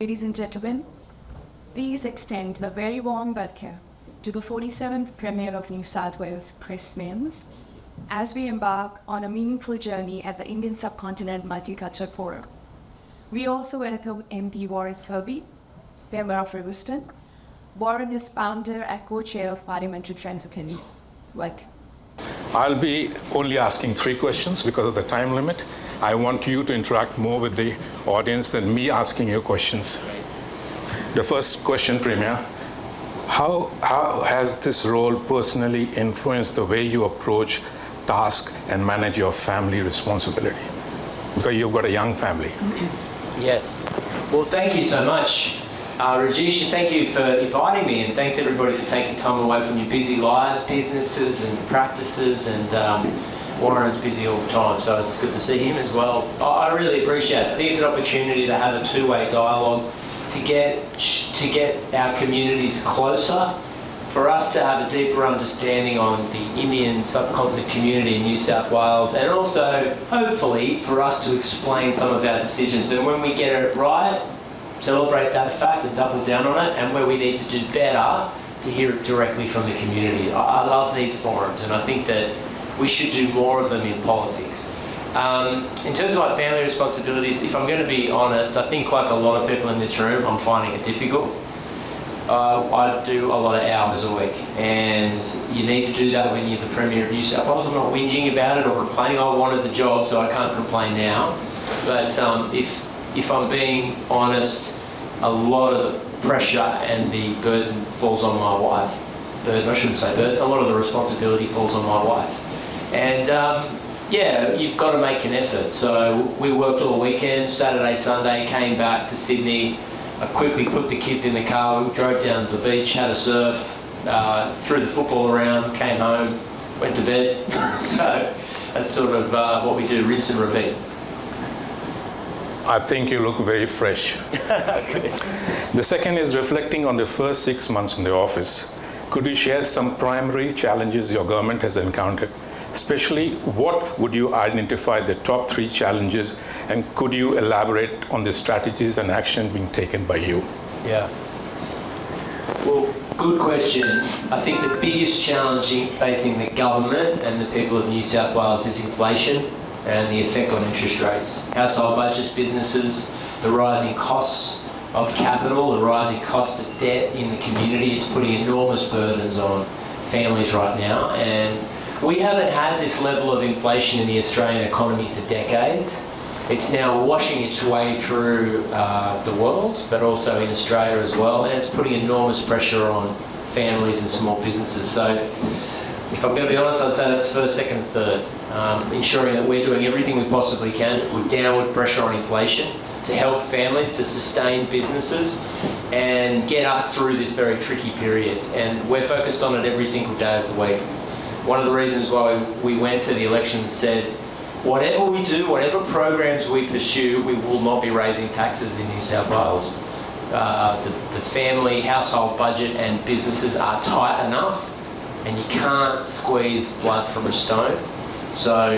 Ladies and gentlemen, please extend a very warm welcome to the 47th Premier of New South Wales, Chris Mills, as we embark on a meaningful journey at the Indian Subcontinent Multicultural Forum. We also welcome MP Warren Selby, Member of Riverstone. Warren is founder and co-chair of Parliamentary Friends of Kenya. Welcome. I'll be only asking 3 questions because of the time limit. I want you to interact more with the audience than me asking you questions. The first question, Premier, how has this role personally influenced the way you approach tasks and manage your family responsibility? Because you've got a young family. Yes. Well, thank you so much, Rajesh, and thank you for inviting me, and thanks everybody for taking time away from your busy lives, businesses and practices, and Warren's busy all the time, so it's good to see him as well. I really appreciate it. I think it's an opportunity to have a two-way dialogue to get our communities closer, for us to have a deeper understanding on the Indian subcontinent community in New South Wales, and also, hopefully, for us to explain some of our decisions. And when we get it right, celebrate that fact and double down on it, and where we need to do better, to hear it directly from the community. I love these forums, and I think that we should do more of them in politics. In terms of my family responsibilities, if I'm going to be honest, I think like a lot of people in this room, I'm finding it difficult. I do a lot of hours a week, and you need to do that when you're the Premier of New South Wales. I'm not whinging about it or complaining. I wanted the job, so I can't complain now. But if I'm being honest, a lot of the pressure and the burden falls on my wife. I shouldn't say burden. A lot of the responsibility falls on my wife. And yeah, you've got to make an effort. So we worked all weekend, Saturday, Sunday, came back to Sydney. I quickly put the kids in the car, we drove down to the beach, had a surf, threw the football around, came home, went to bed. So that's sort of what we do, rinse and repeat. I think you look very fresh. The second is reflecting on the first 6 months in the office. Could you share some primary challenges your government has encountered? Especially, what would you identify the top 3 challenges, and could you elaborate on the strategies and action being taken by you? Yeah. Well, good question. I think the biggest challenge facing the government and the people of New South Wales is inflation and the effect on interest rates. Household budgets, businesses, the rising costs of capital, the rising cost of debt in the community. It's putting enormous burdens on families right now, and we haven't had this level of inflation in the Australian economy for decades. It's now washing its way through the world, but also in Australia as well, and it's putting enormous pressure on families and small businesses. So if I'm going to be honest, I'd say that's first, second, and third. Ensuring that we're doing everything we possibly can to put downward pressure on inflation, to help families, to sustain businesses, and get us through this very tricky period. And we're focused on it every single day of the week. One of the reasons why we went to the election and said, whatever we do, whatever programs we pursue, we will not be raising taxes in New South Wales. The family household budget and businesses are tight enough, and you can't squeeze blood from a stone. So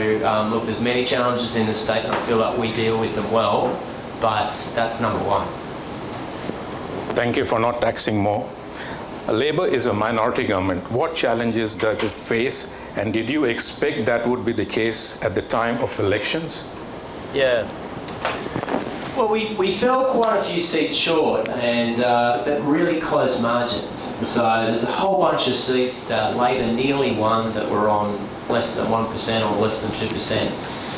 look, there's many challenges in the state, and I feel like we deal with them well, but that's number 1. Thank you for not taxing more. Labor is a minority government. What challenges does it face, and did you expect that would be the case at the time of elections? Yeah. Well, we fell quite a few seats short, and that really close margins. So there's a whole bunch of seats that Labor nearly won that were on less than 1% or less than 2%.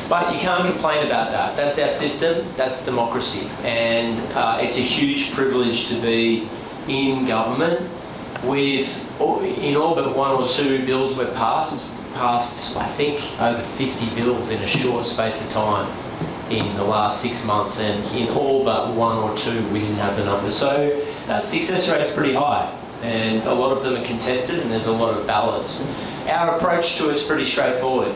But you can't complain about that. That's our system, that's democracy. And it's a huge privilege to be in government with, in all but 1 or 2 bills we've passed, I think, over 50 bills in a short space of time in the last 6 months, and in all but 1 or 2 we didn't have the numbers. So that success rate is pretty high, and a lot of them are contested, and there's a lot of ballots. Our approach to it is pretty straightforward.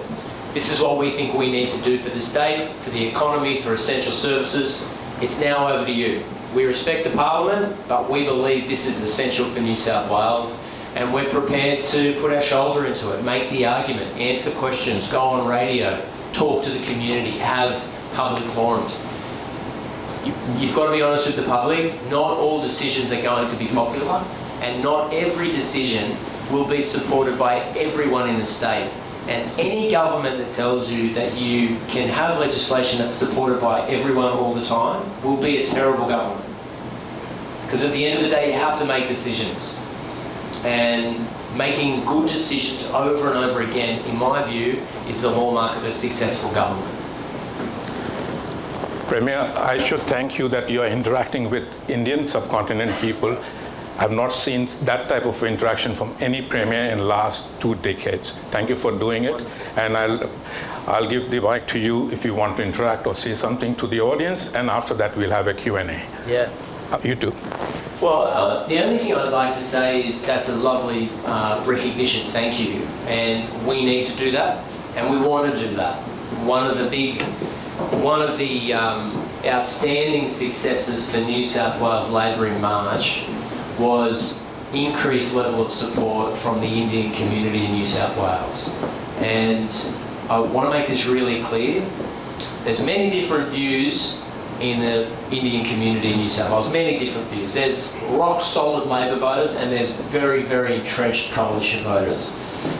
This is what we think we need to do for the state, for the economy, for essential services. It's now over to you. We respect the Parliament, but we believe this is essential for New South Wales, and we're prepared to put our shoulder into it, make the argument, answer questions, go on radio, talk to the community, have public forums. you've got to be honest with the public. Not all decisions are going to be popular, and not every decision will be supported by everyone in the state. And any government that tells you that you can have legislation that's supported by everyone all the time will be a terrible government. Because at the end of the day, you have to make decisions. And making good decisions over and over again, in my view, is the hallmark of a successful government. Premier, I should thank you that you are interacting with Indian subcontinent people. I've not seen that type of interaction from any Premier in the last 2 decades. Thank you for doing it. And I'll give the mic to you if you want to interact or say something to the audience. And after that, we'll have a Q&A. Yeah. You too. Well, the only thing I'd like to say is that's a lovely recognition, thank you. And we need to do that, and we want to do that. One of the outstanding successes for New South Wales Labor in March was increased level of support from the Indian community in New South Wales. And I want to make this really clear. There's many different views in the Indian community in New South Wales, many different views. There's rock solid Labor voters and there's very, very entrenched coalition voters.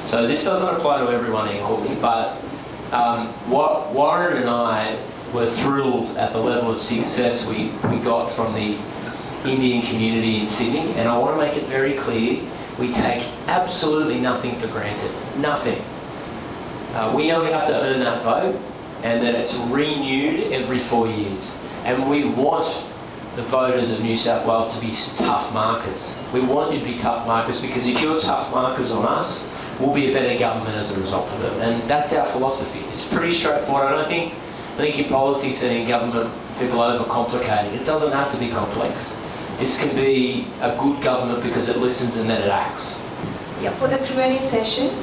So this doesn't apply to everyone equally, but Warren and I were thrilled at the level of success we got from the Indian community in Sydney, and I want to make it very clear, we take absolutely nothing for granted, nothing. We know we have to earn that vote and that it's renewed every 4 years. And we want the voters of New South Wales to be tough markers. We want you to be tough markers, because if you're tough markers on us, we'll be a better government as a result of it. And that's our philosophy. It's pretty straightforward. I think in politics and in government, people overcomplicate it. It doesn't have to be complex. This can be a good government because it listens and then it acts. Yeah, for the Q&A sessions,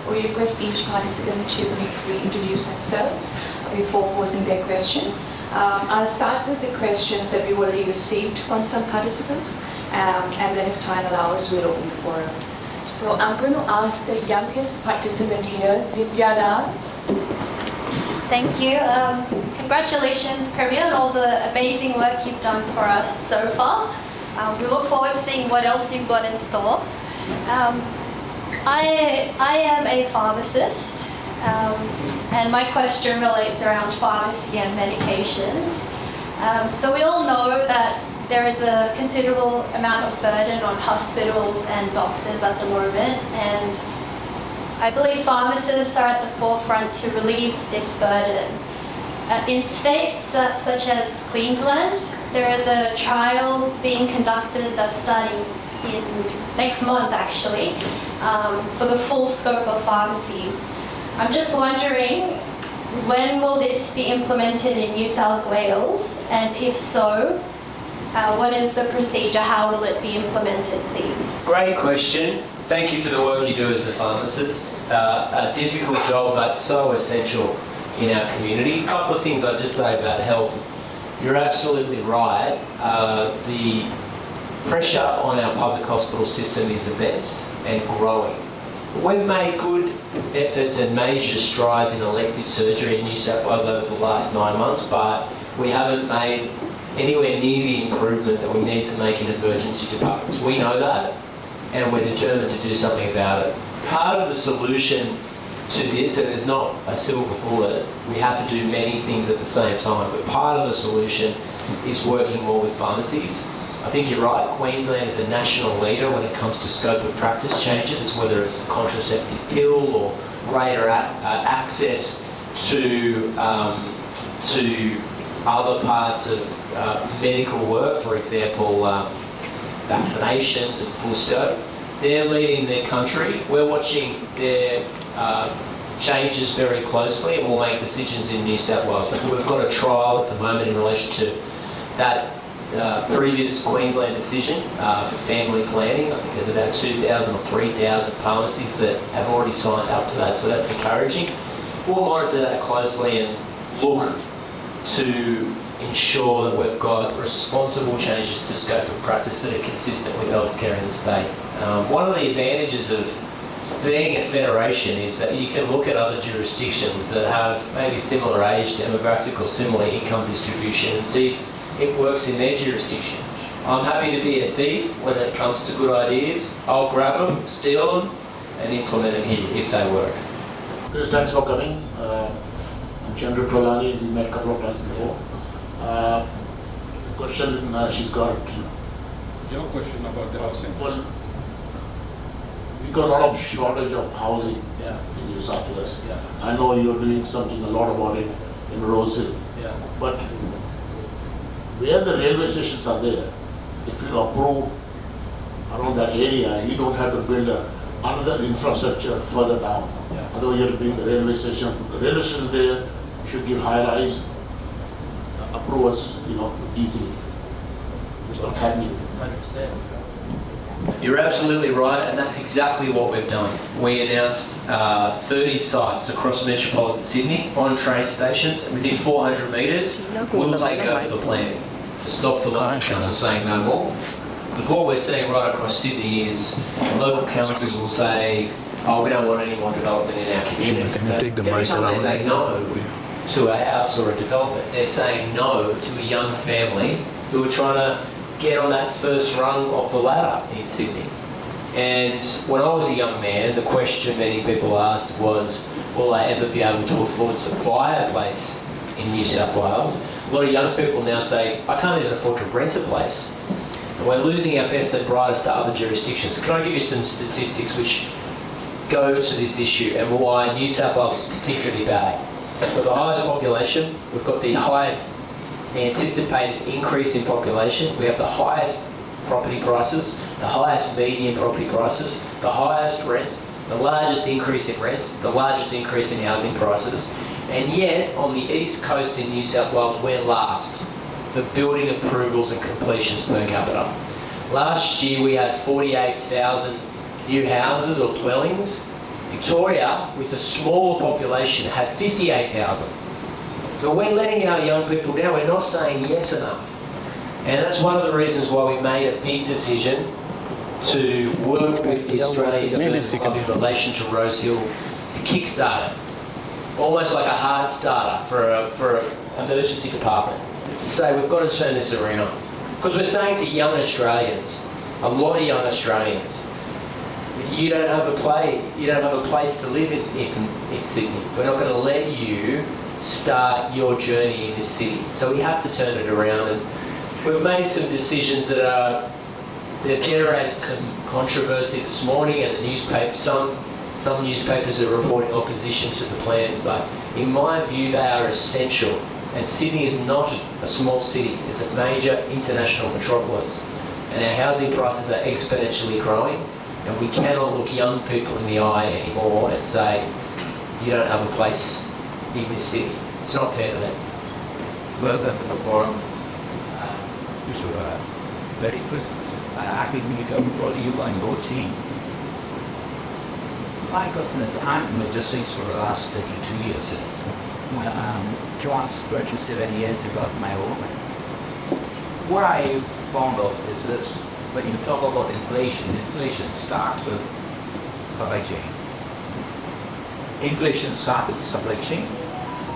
we request each participant to briefly introduce themselves before posing their question. I'll start with the questions that we already received from some participants, and then if time allows, we'll open the forum. So I'm going to ask the youngest participant here, Vidyana. Thank you. Congratulations, Premier, on all the amazing work you've done for us so far. We look forward to seeing what else you've got in store. I am a pharmacist, and my question relates around pharmacy and medications. So we all know that there is a considerable amount of burden on hospitals and doctors at the moment, and I believe pharmacists are at the forefront to relieve this burden. In states such as Queensland, there is a trial being conducted that's starting in next month actually, for the full scope of pharmacies. I'm just wondering, when will this be implemented in New South Wales? And if so, what is the procedure? How will it be implemented, please? Great question. Thank you for the work you do as a pharmacist. A difficult job, but so essential in our community. A couple of things I'd just say about health. You're absolutely right. The pressure on our public hospital system is immense and growing. We've made good efforts and major strides in elective surgery in New South Wales over the last 9 months, but we haven't made anywhere near the improvement that we need to make in emergency departments. We know that, and we're determined to do something about it. Part of the solution to this, and there's not a silver bullet, we have to do many things at the same time, but part of the solution is working more with pharmacies. I think you're right, Queensland is the national leader when it comes to scope of practice changes, whether it's the contraceptive pill or greater access to other parts of medical work, for example, vaccinations and full scope. They're leading their country. We're watching their changes very closely, and we'll make decisions in New South Wales. But we've got a trial at the moment in relation to that previous Queensland decision for family planning. I think there's about 2,000 or 3,000 pharmacies that have already signed up to that, so that's encouraging. We'll monitor that closely and look to ensure that we've got responsible changes to scope of practice that are consistent with healthcare in the state. One of the advantages of being a federation is that you can look at other jurisdictions that have maybe similar age demographic or similar income distribution and see it works in their jurisdiction. I'm happy to be a thief when it comes to good ideas. I'll grab them, steal them, and implement them here if they work. Chris, thanks for coming. I'm Chandra Tolani, we met a couple of times before. The question she's got. Your question about the housing. Well, we got a lot of shortage of housing in New South Wales. Yeah. I know you're doing something a lot about it in Rose Hill. Yeah. But where the railway stations are there, if you approve around that area, you don't have to build another infrastructure further down. Yeah. Otherwise, you have to bring the railway station. The railway station there should give high-rise approvals, easily. It's not happening. 100%. You're absolutely right, and that's exactly what we've done. We announced 30 sites across metropolitan Sydney on train stations, and within 400 metres, we'll take over the plan to stop the local council saying no more. Because what we're seeing right across Sydney is local councils will say, oh, we don't want any more development in our community. Can you take the Every mic time around? they say no to a house or a development, they're saying no to a young family who are trying to get on that first rung of the ladder in Sydney. And when I was a young man, the question many people asked was, will I ever be able to afford to buy a place in New South Wales? A lot of young people now say, I can't even afford to rent a place. And we're losing our best and brightest to other jurisdictions. Can I give you some statistics which go to this issue and why New South Wales is particularly bad? We've got the highest population, we've got the highest anticipated increase in population, we have the highest property prices, the highest median property prices, the highest rents, the largest increase in rents, the largest increase in housing prices, and yet on the east coast in New South Wales we're last for building approvals and completions per capita. Last year we had 48,000 new houses or dwellings. Victoria, with a smaller population, had 58,000. So we're letting our young people down, we're not saying yes enough. And that's one of the reasons why we made a big decision to work with the Australian First Club in relation to Rose Hill to kickstart it. Almost like a hard starter for an emergency department. To say we've got to turn this around. Because we're saying to young Australians, a lot of young Australians, you don't have a place to live in Sydney. We're not going to let you start your journey in this city. So we have to turn it around, and we've made some decisions that they've generated some controversy this morning, and the newspaper, some newspapers are reporting opposition to the plans, but in my view they are essential. And Sydney is not a small city, it's a major international metropolis, and our housing prices are exponentially growing, and we cannot look young people in the eye anymore and say, you don't have a place in this city. It's not fair to them. Welcome to the forum. Wish you a Merry Christmas and a Happy New Year to you and your team. My question is, I'm in logistics for the last 32 years since John's 27 years ago my own. What I found of is this: when you talk about inflation starts with supply chain. Inflation starts with supply chain.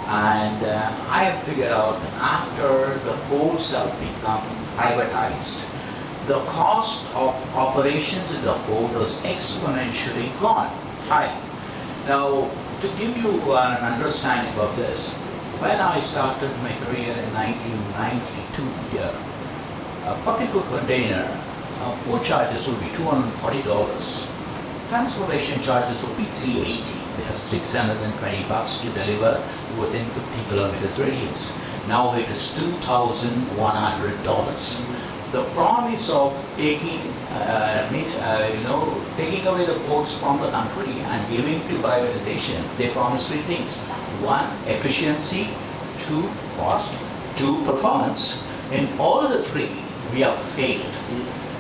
And I have figured out that after the ports have become privatized, the cost of operations in the port was exponentially gone high. Now, to give you an understanding of this, when I started my career in 1992 here, a particular container, port charges would be $240. Transportation charges would be $380. There's $620 to deliver within 50 kilometers radius. Now it is $2,100. The promise of taking away the ports from the country and giving to privatization, they promise three things: one, efficiency; two, cost; two, performance. In all the three, we have failed.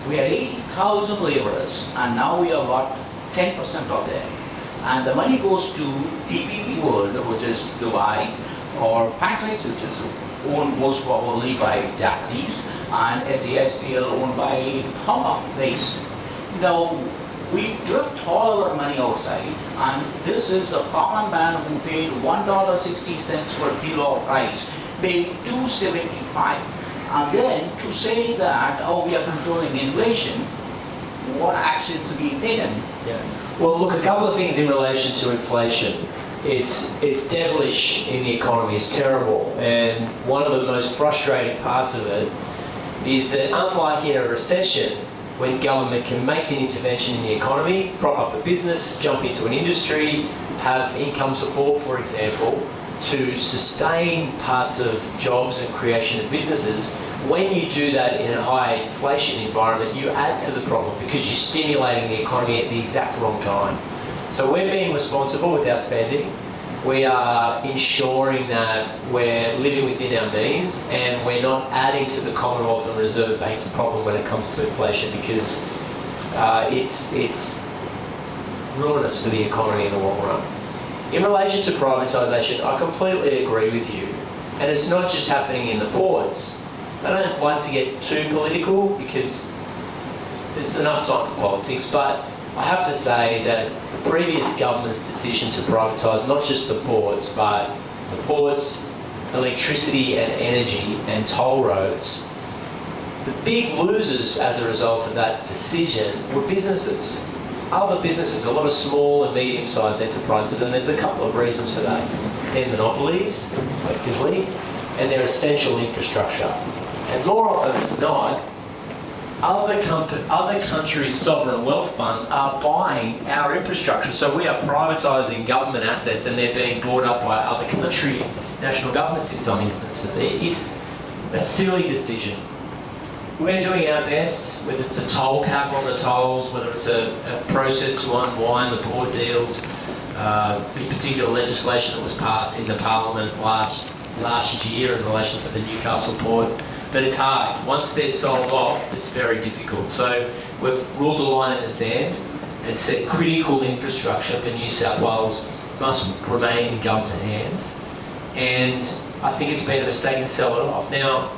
We had 80,000 laborers, and now we have got 10% of them. And the money goes to TPP World, which is Dubai, or Packways, which is owned most probably by Japanese, and SESPL owned by Hong Kong based. Now, we drift all our money outside, and this is the common man who paid $1.60 per kilo of rice, paying $2.75. again, to say that, oh, we are controlling inflation, what actions are being taken? Yeah. Well, look, a couple of things in relation to inflation. It's devilish in the economy, it's terrible. And one of the most frustrating parts of it is that unlike in a recession, when government can make an intervention in the economy, prop up a business, jump into an industry, have income support, for example, to sustain parts of jobs and creation of businesses, when you do that in a high inflation environment, you add to the problem because you're stimulating the economy at the exact wrong time. So we're being responsible with our spending. We are ensuring that we're living within our means and we're not adding to the Commonwealth and Reserve Bank's problem when it comes to inflation, because it's ruinous for the economy in the long run. In relation to privatisation, I completely agree with you. And it's not just happening in the ports. I don't like to get too political because there's enough time for politics, but I have to say that the previous government's decision to privatise not just the ports, but the ports, electricity and energy and toll roads, the big losers as a result of that decision were businesses. Other businesses, a lot of small and medium-sized enterprises, and there's a couple of reasons for that. They're monopolies, effectively, and they're essential infrastructure. And more often than not, other countries' sovereign wealth funds are buying our infrastructure. So we are privatising government assets and they're being bought up by other country national governments in some instances. It's a silly decision. We're doing our best, whether it's a toll cap on the tolls, whether it's a process to unwind the port deals, in particular legislation that was passed in the Parliament last year in relation to the Newcastle port. But it's hard. Once they're sold off, it's very difficult. So we've ruled a line in the sand and said critical infrastructure for New South Wales must remain in government hands. And I think it's been a mistake to sell it off. Now,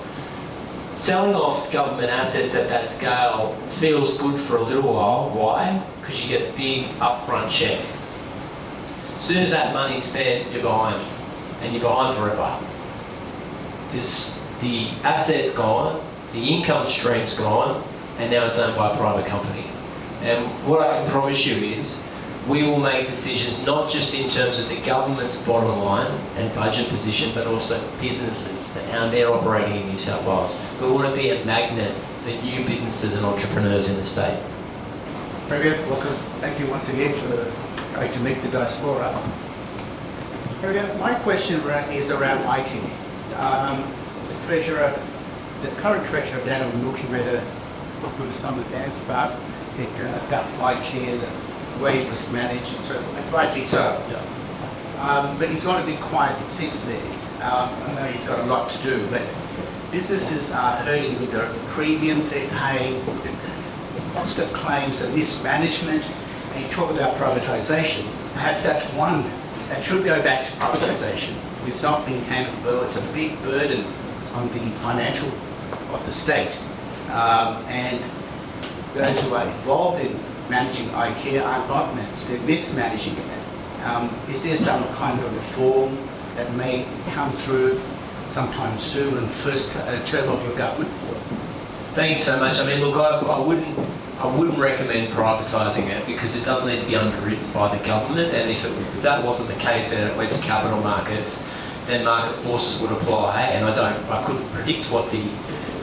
selling off government assets at that scale feels good for a little while. Why? Because you get a big upfront check. As soon as that money's spent, you're behind. And you're behind forever. Because the asset's gone, the income stream's gone, and now it's owned by a private company. And what I can promise you is we will make decisions not just in terms of the government's bottom line and budget position, but also businesses and how they're operating in New South Wales. We want to be a magnet for new businesses and entrepreneurs in the state. Premier, welcome. Thank you once again for trying to make the diaspora. Premier, my question is around IT. The Treasurer, the current Treasurer, Dan Multimeter, put some advance about IT and the way it was managed, and so and rightly so. Yeah. But he's going to be quiet since then. I know he's got a lot to do, but businesses are hurting with the premiums they're paying, the cost of claims and mismanagement, and you talk about privatisation. Perhaps that's one that should go back to privatisation. It's not being handled well. It's a big burden on the financial of the state. And those who are involved in managing IKEA are not managed, they're mismanaging it. Is there some kind of reform that may come through sometime soon in the first term of your government? Thanks so much. I mean, look, I wouldn't recommend privatising it because it does need to be underwritten by the government, and if that wasn't the case, then it went to capital markets, then market forces would apply, and I couldn't predict what the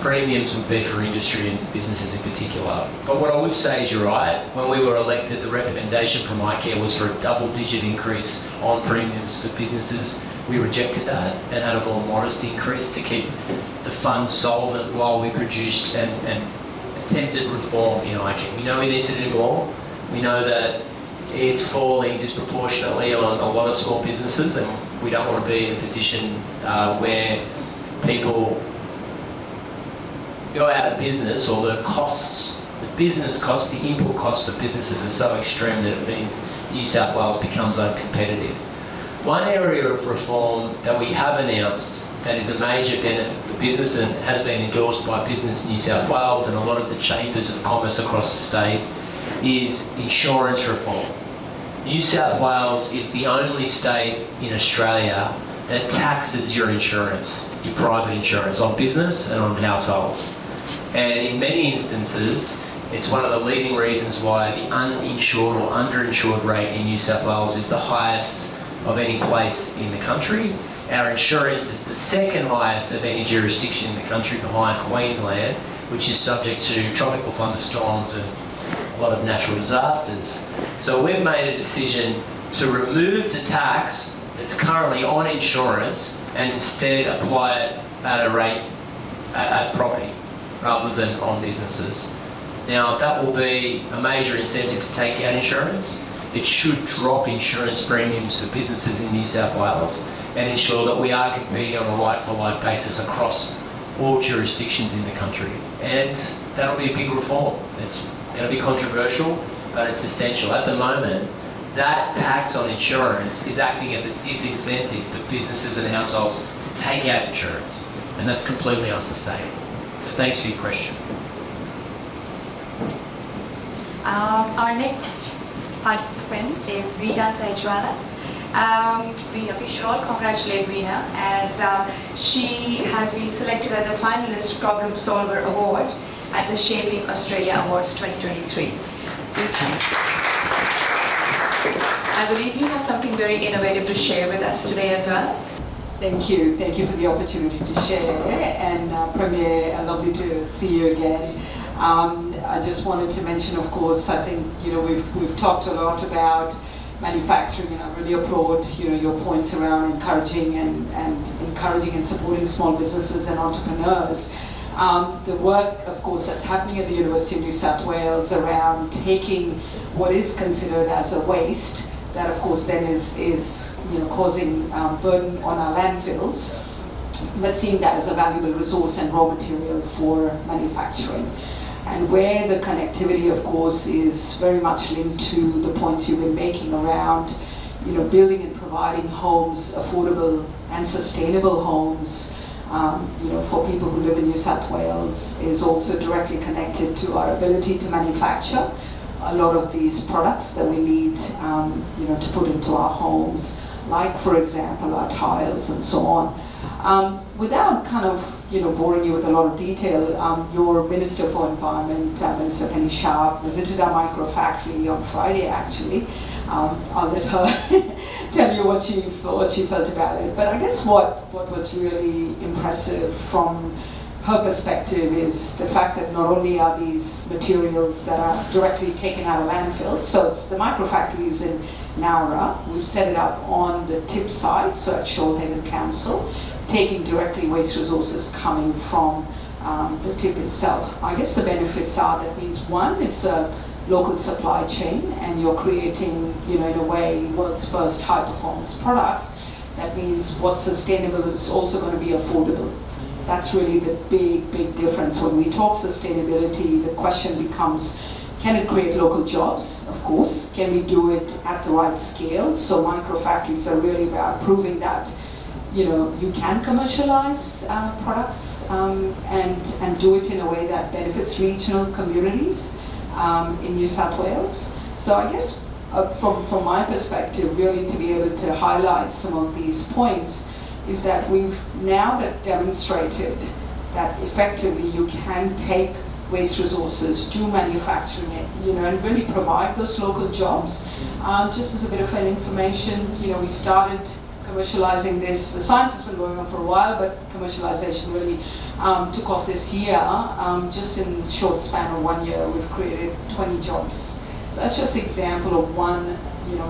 premiums would be for industry and businesses in particular. But what I would say is you're right. When we were elected, the recommendation from IKEA was for a double-digit increase on premiums for businesses. We rejected that and had a more modest increase to keep the fund solvent while we produced and attempted reform in IKEA. We know we need to do more. We know that it's falling disproportionately on a lot of small businesses, and we don't want to be in a position where people go out of business, or the costs, the business costs, the input cost of businesses are so extreme that it means New South Wales becomes uncompetitive. One area of reform that we have announced that is a major benefit for business and has been endorsed by Business New South Wales and a lot of the chambers of commerce across the state is insurance reform. New South Wales is the only state in Australia that taxes your insurance, your private insurance, on business and on households. And in many instances, it's one of the leading reasons why the uninsured or underinsured rate in New South Wales is the highest of any place in the country. Our insurance is the second highest of any jurisdiction in the country behind Queensland, which is subject to tropical thunderstorms and a lot of natural disasters. So we've made a decision to remove the tax that's currently on insurance and instead apply it at a rate at property rather than on businesses. Now, that will be a major incentive to take out insurance. It should drop insurance premiums for businesses in New South Wales and ensure that we are competing on a like-for-like basis across all jurisdictions in the country. And that'll be a big reform. It's going to be controversial, but it's essential. At the moment, that tax on insurance is acting as a disincentive for businesses and households to take out insurance, and that's completely unsustainable. So thanks for your question. Our next participant is Veena Sejwala. We should all congratulate Veena as she has been selected as a finalist Problem Solver Award at the Shaping Australia Awards 2023. I believe you have something very innovative to share with us today as well. Thank you for the opportunity to share, and Premier, lovely to see you again. I just wanted to mention, of course, I think we've talked a lot about manufacturing, and I really applaud your points around encouraging and supporting small businesses and entrepreneurs. The work, of course, that's happening at the University of New South Wales around taking what is considered as a waste, that of course then is causing burden on our landfills, but seeing that as a valuable resource and raw material for manufacturing. And where the connectivity, of course, is very much linked to the points you've been making around, building and providing homes, affordable and sustainable homes, for people who live in New South Wales, is also directly connected to our ability to manufacture a lot of these products that we need, to put into our homes, like, for example, our tiles and so on. Without kind of boring you with a lot of detail, your Minister for Environment, Minister Penny Sharp, visited our micro factory on Friday actually. I'll let her tell you what she felt about it. But I guess what was really impressive from her perspective is the fact that not only are these materials that are directly taken out of landfills, so it's the micro factories in Nowra, we've set it up on the tip site, so at Shoalhaven Council, taking directly waste resources coming from the tip itself. I guess the benefits are, that means one, it's a local supply chain, and you're creating, in a way, world's first high performance products. That means what's sustainable is also going to be affordable. That's really the big difference. When we talk sustainability, the question becomes, can it create local jobs? Of course. Can we do it at the right scale? So microfactories are really about proving that you can commercialize products and do it in a way that benefits regional communities in New South Wales. So I guess from my perspective, really to be able to highlight some of these points is that we've now demonstrated that effectively you can take waste resources, do manufacturing it, and really provide those local jobs. Just as a bit of an information, we started commercializing this. The science has been going on for a while, but commercialization really took off this year. Just in a short span of 1 year, we've created 20 jobs. So that's just an example of one,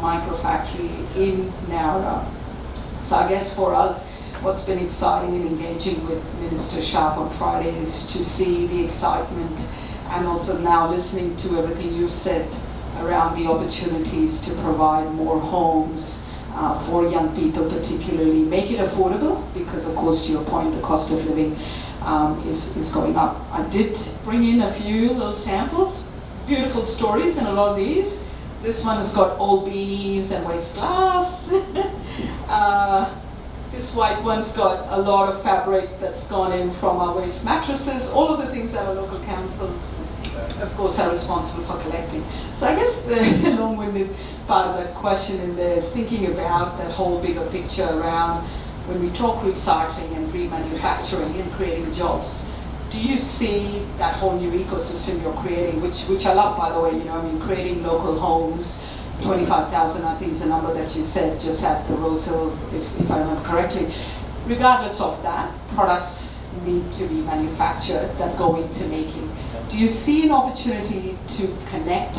micro factory in Nowra. So I guess for us, what's been exciting in engaging with Minister Sharp on Friday is to see the excitement, and also now listening to everything you've said around the opportunities to provide more homes for young people, particularly make it affordable, because of course, to your point, the cost of living is going up. I did bring in a few little samples, beautiful stories in a lot of these. This one has got old beanies and waste glass. This white one's got a lot of fabric that's gone in from our waste mattresses, all of the things that our local councils, of course, are responsible for collecting. So I guess the long-winded part of that question in there is thinking about that whole bigger picture around when we talk recycling and remanufacturing and creating jobs, do you see that whole new ecosystem you're creating, which I love, by the way, creating local homes, 25,000 I think is the number that you said just at the Rose Hill, if I remember correctly. Regardless of that, products need to be manufactured that go into making. Do you see an opportunity to connect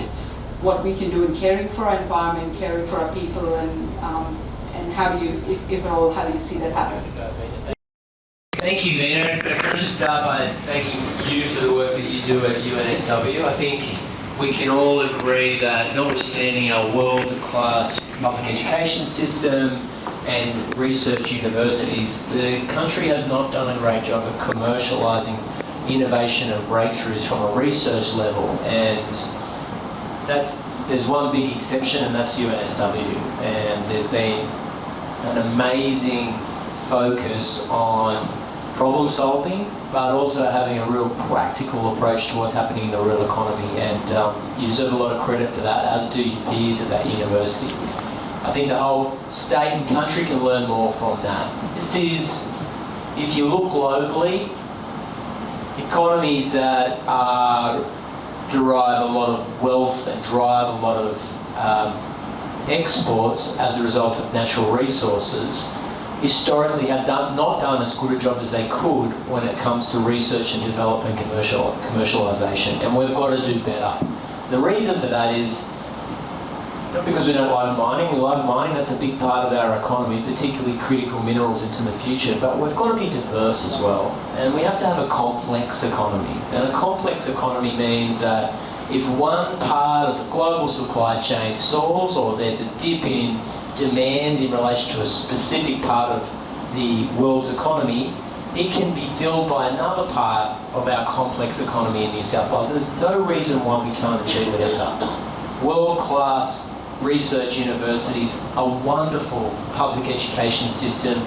what we can do in caring for our environment, caring for our people, and how do you, if at all, how do you see that happen? Thank you, Vina. If I could just start by thanking you for the work that you do at UNSW. I think we can all agree that notwithstanding our world-class public education system and research universities, the country has not done a great job of commercialising innovation and breakthroughs from a research level. And there's one big exception, and that's UNSW. And there's been an amazing focus on problem solving, but also having a real practical approach to what's happening in the real economy. And you deserve a lot of credit for that, as do your peers at that university. I think the whole state and country can learn more from that. This is, if you look globally, economies that derive a lot of wealth and drive a lot of exports as a result of natural resources historically have not done as good a job as they could when it comes to research and development and commercialisation, and we've got to do better. The reason for that is not because we don't like mining. We like mining, that's a big part of our economy, particularly critical minerals into the future, but we've got to be diverse as well, and we have to have a complex economy. And a complex economy means that if one part of the global supply chain stalls or there's a dip in demand in relation to a specific part of the world's economy, it can be filled by another part of our complex economy in New South Wales. There's no reason why we can't achieve it either. World-class research universities, a wonderful public education system,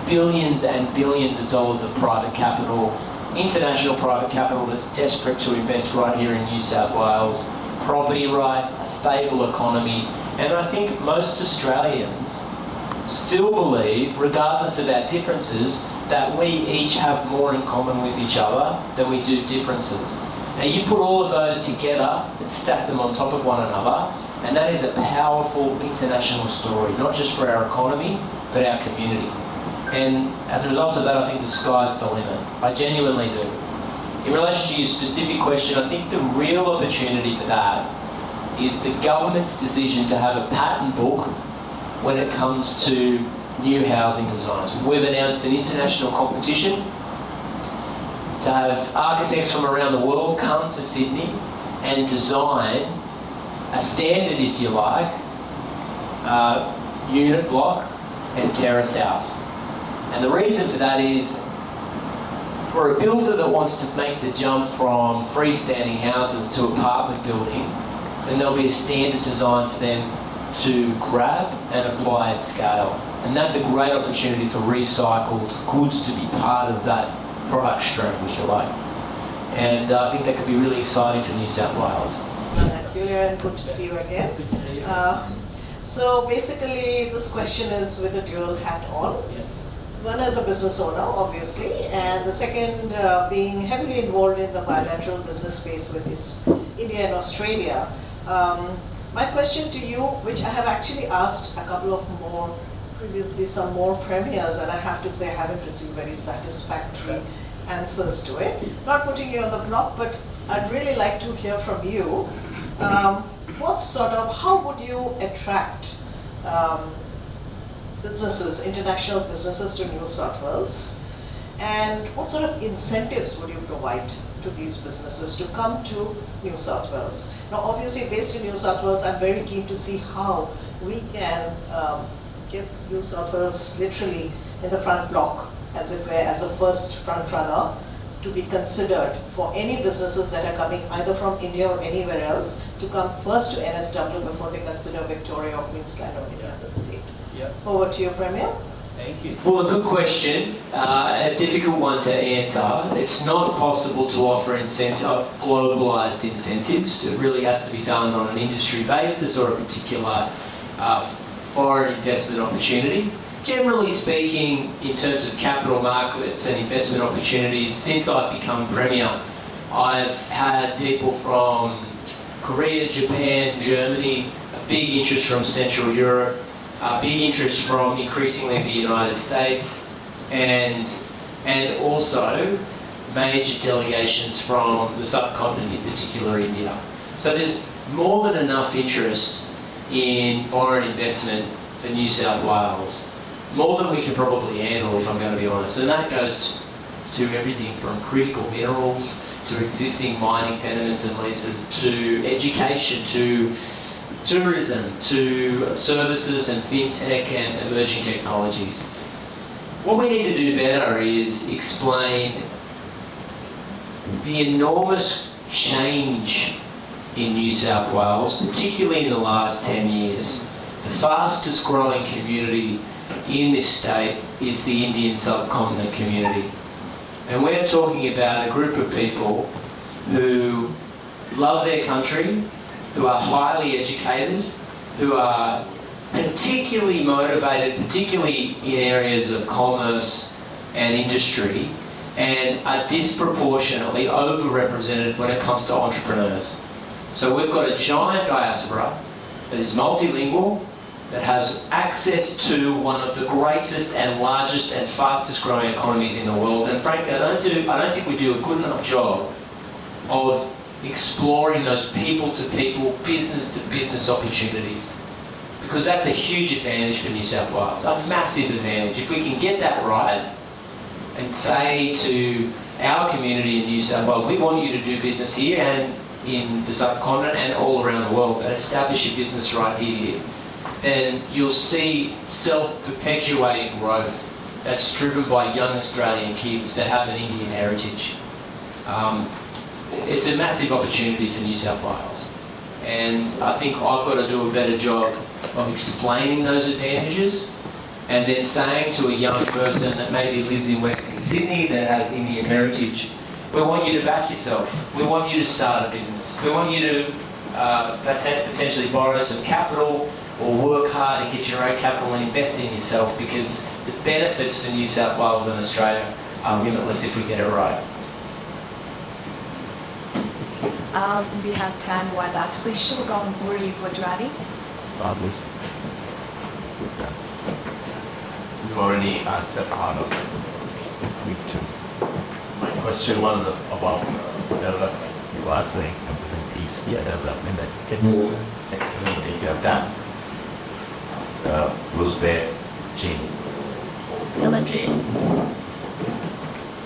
billions and billions of dollars of private capital, international private capital that's desperate to invest right here in New South Wales, property rights, a stable economy. And I think most Australians still believe, regardless of our differences, that we each have more in common with each other than we do differences. Now you put all of those together and stack them on top of one another, and that is a powerful international story, not just for our economy, but our community. And as a result of that, I think the sky's the limit. I genuinely do. In relation to your specific question, I think the real opportunity for that is the government's decision to have a patent book when it comes to new housing designs. We've announced an international competition to have architects from around the world come to Sydney and design a standard, if you like, unit block and terrace house. And the reason for that is, for a builder that wants to make the jump from freestanding houses to apartment building, then there'll be a standard design for them to grab and apply at scale. And that's a great opportunity for recycled goods to be part of that product stream, if you like. And I think that could be really exciting for New South Wales. Julia, and good to see you again. So basically, this question is with a dual hat on. Yes. One as a business owner, obviously, and the second being heavily involved in the bilateral business space with India and Australia. My question to you, which I have actually asked a couple of more, previously some more premiers, and I have to say I haven't received very satisfactory answers to it. Not putting you on the block, but I'd really like to hear from you. How would you attract businesses, international businesses to New South Wales? And what sort of incentives would you provide to these businesses to come to New South Wales? Now, obviously, based in New South Wales, I'm very keen to see how we can get New South Wales literally in the front block, as it were, as a first front runner to be considered for any businesses that are coming either from India or anywhere else to come first to NSW before they consider Victoria or Queensland or any other state. Yep. Over to you, Premier. Thank you. Well, a good question, a difficult one to answer. It's not possible to offer globalised incentives. It really has to be done on an industry basis or a particular foreign investment opportunity. generally speaking, in terms of capital markets and investment opportunities, since I've become Premier, I've had people from Korea, Japan, Germany, a big interest from Central Europe, a big interest from increasingly the United States, and also major delegations from the subcontinent, in particular India. So there's more than enough interest in foreign investment for New South Wales, more than we can probably handle, if I'm going to be honest. And that goes to everything from critical minerals, to existing mining tenements and leases, to education, to tourism, to services and fintech and emerging technologies. What we need to do better is explain the enormous change in New South Wales, particularly in the last 10 years. The fastest growing community in this state is the Indian subcontinent community. And we're talking about a group of people who love their country, who are highly educated, who are particularly motivated, particularly in areas of commerce and industry, and are disproportionately overrepresented when it comes to entrepreneurs. So we've got a giant diaspora that is multilingual, that has access to one of the greatest and largest and fastest growing economies in the world. And frankly, I don't think we do a good enough job of exploring those people-to-people, business-to-business opportunities. Because that's a huge advantage for New South Wales, a massive advantage. If we can get that right and say to our community in New South Wales, we want you to do business here and in the subcontinent and all around the world, but establish your business right here, then you'll see self-perpetuating growth that's driven by young Australian kids that have an Indian heritage. It's a massive opportunity for New South Wales. And I think I've got to do a better job of explaining those advantages and then saying to a young person that maybe lives in Western Sydney that has Indian heritage, we want you to back yourself. We want you to start a business. We want you to potentially borrow some capital or work hard and get your own capital and invest in yourself, because the benefits for New South Wales and Australia are limitless if we get it right. We have time for one last question from Uri Vajrani. You already answered part of it. My question was about development. You are doing everything peace development. That's excellent thing you have done. Bruce Bear, Jean.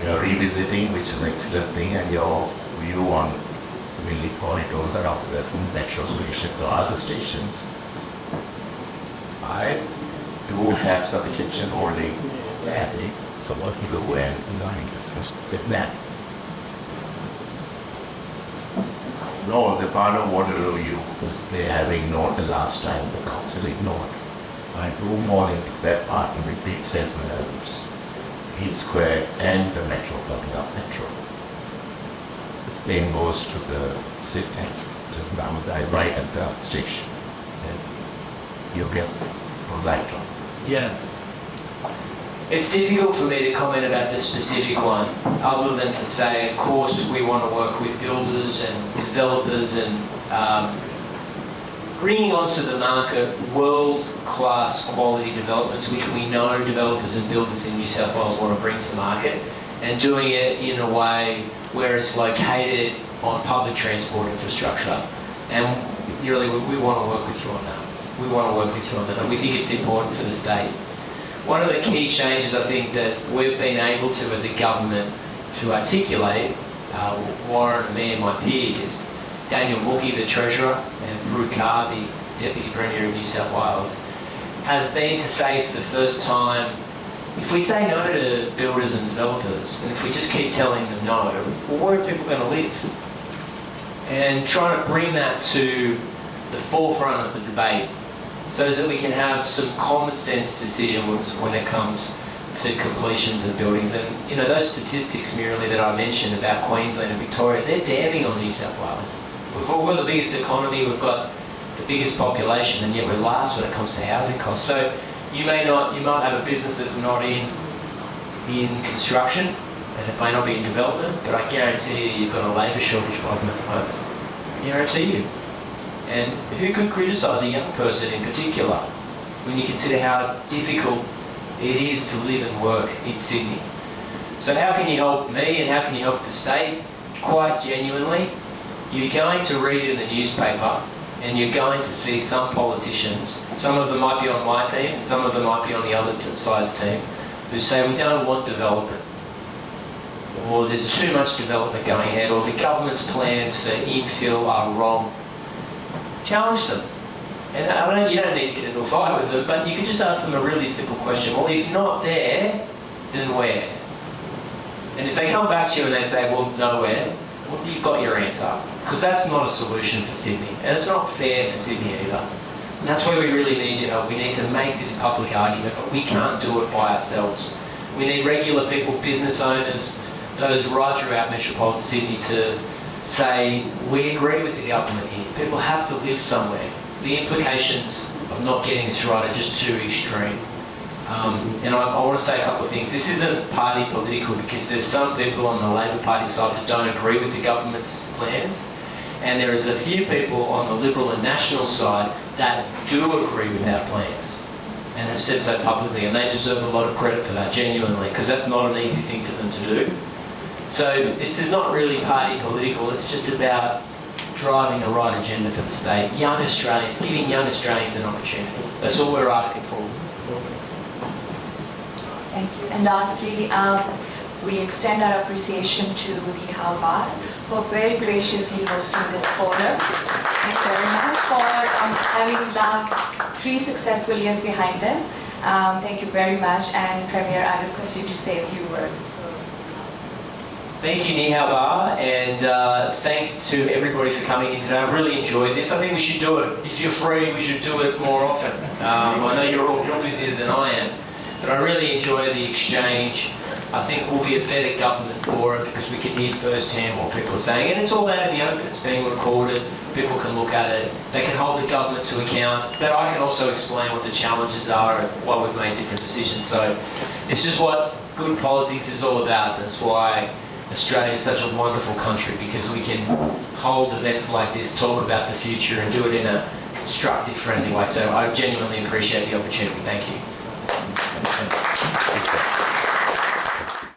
You are revisiting, which is an excellent thing, and your view on mainly corridors are observing that shows relation to other stations. I do have some attention holding badly, so what you do and learning is just with that. No, the part of Waterloo they have ignored the last time, the council ignored. I do more into that part and repeat self-developments, Heath Square and the metro, coming up metro. The same goes to the city to Ramadai right at the station. And you get right on. Yeah. It's difficult for me to comment about the specific one, other than to say, of course, we want to work with builders and developers and bringing onto the market world-class quality developments, which we know developers and builders in New South Wales want to bring to market, and doing it in a way where it's located on public transport infrastructure. And really, we want to work with you on that. We want to work with you on that, and we think it's important for the state. One of the key changes I think that we've been able to as a government to articulate, Warren and me and my peers, Daniel Mookie, the Treasurer, and Brew Carr, the Deputy Premier of New South Wales, has been to say for the first time, if we say no to builders and developers, and if we just keep telling them no, well, where are people going to live? And trying to bring that to the forefront of the debate so that we can have some common sense decisions when it comes to completions of buildings. And you know, those statistics merely that I mentioned about Queensland and Victoria, they're damning on New South Wales. We've got the biggest economy, we've got the biggest population, and yet we're last when it comes to housing costs. So You might have a business that's not in construction, and it may not be in development, but I guarantee you, you've got a labour shortage problem at the moment. I guarantee you. And who could criticise a young person in particular when you consider how difficult it is to live and work in Sydney? So how can you help me and how can you help the state? Quite genuinely, you're going to read in the newspaper and you're going to see some politicians, some of them might be on my team and some of them might be on the other side's team, who say we don't want development, or there's too much development going ahead, or the government's plans for infill are wrong. Challenge them. And you don't need to get into a fight with them, but you can just ask them a really simple question. Well, if not there, then where? And if they come back to you and they say, well, nowhere, well, you've got your answer. Because that's not a solution for Sydney. And it's not fair for Sydney either. And that's where we really need your help. We need to make this public argument, but we can't do it by ourselves. We need regular people, business owners, those right throughout metropolitan Sydney to say, we agree with the government here. People have to live somewhere. The implications of not getting this right are just too extreme. And I want to say a couple of things. This isn't party political because there's some people on the Labor Party side that don't agree with the government's plans. And there is a few people on the Liberal and National side that do agree with our plans. And have said so publicly, and they deserve a lot of credit for that, genuinely, because that's not an easy thing for them to do. So this is not really party political, it's just about driving the right agenda for the state. Young Australians, giving young Australians an opportunity. That's all we're asking for. Thank you. And lastly, we extend our appreciation to Nihal Bar for very graciously hosting this forum. Thank you very much for having last 3 successful years behind them. Thank you very much. And Premier, I request you to say a few words. Thank you, Nihal Bar, and thanks to everybody for coming in today. I've really enjoyed this. I think we should do it. If you're free, we should do it more often. I know you're all busier than I am, but I really enjoy the exchange. I think we'll be a better government for it because we can hear firsthand what people are saying. And it's all out in the open. It's being recorded. People can look at it. They can hold the government to account. But I can also explain what the challenges are and why we've made different decisions. So this is what good politics is all about. That's why Australia is such a wonderful country, because we can hold events like this, talk about the future and do it in a constructive, friendly way. So I genuinely appreciate the opportunity. Thank you.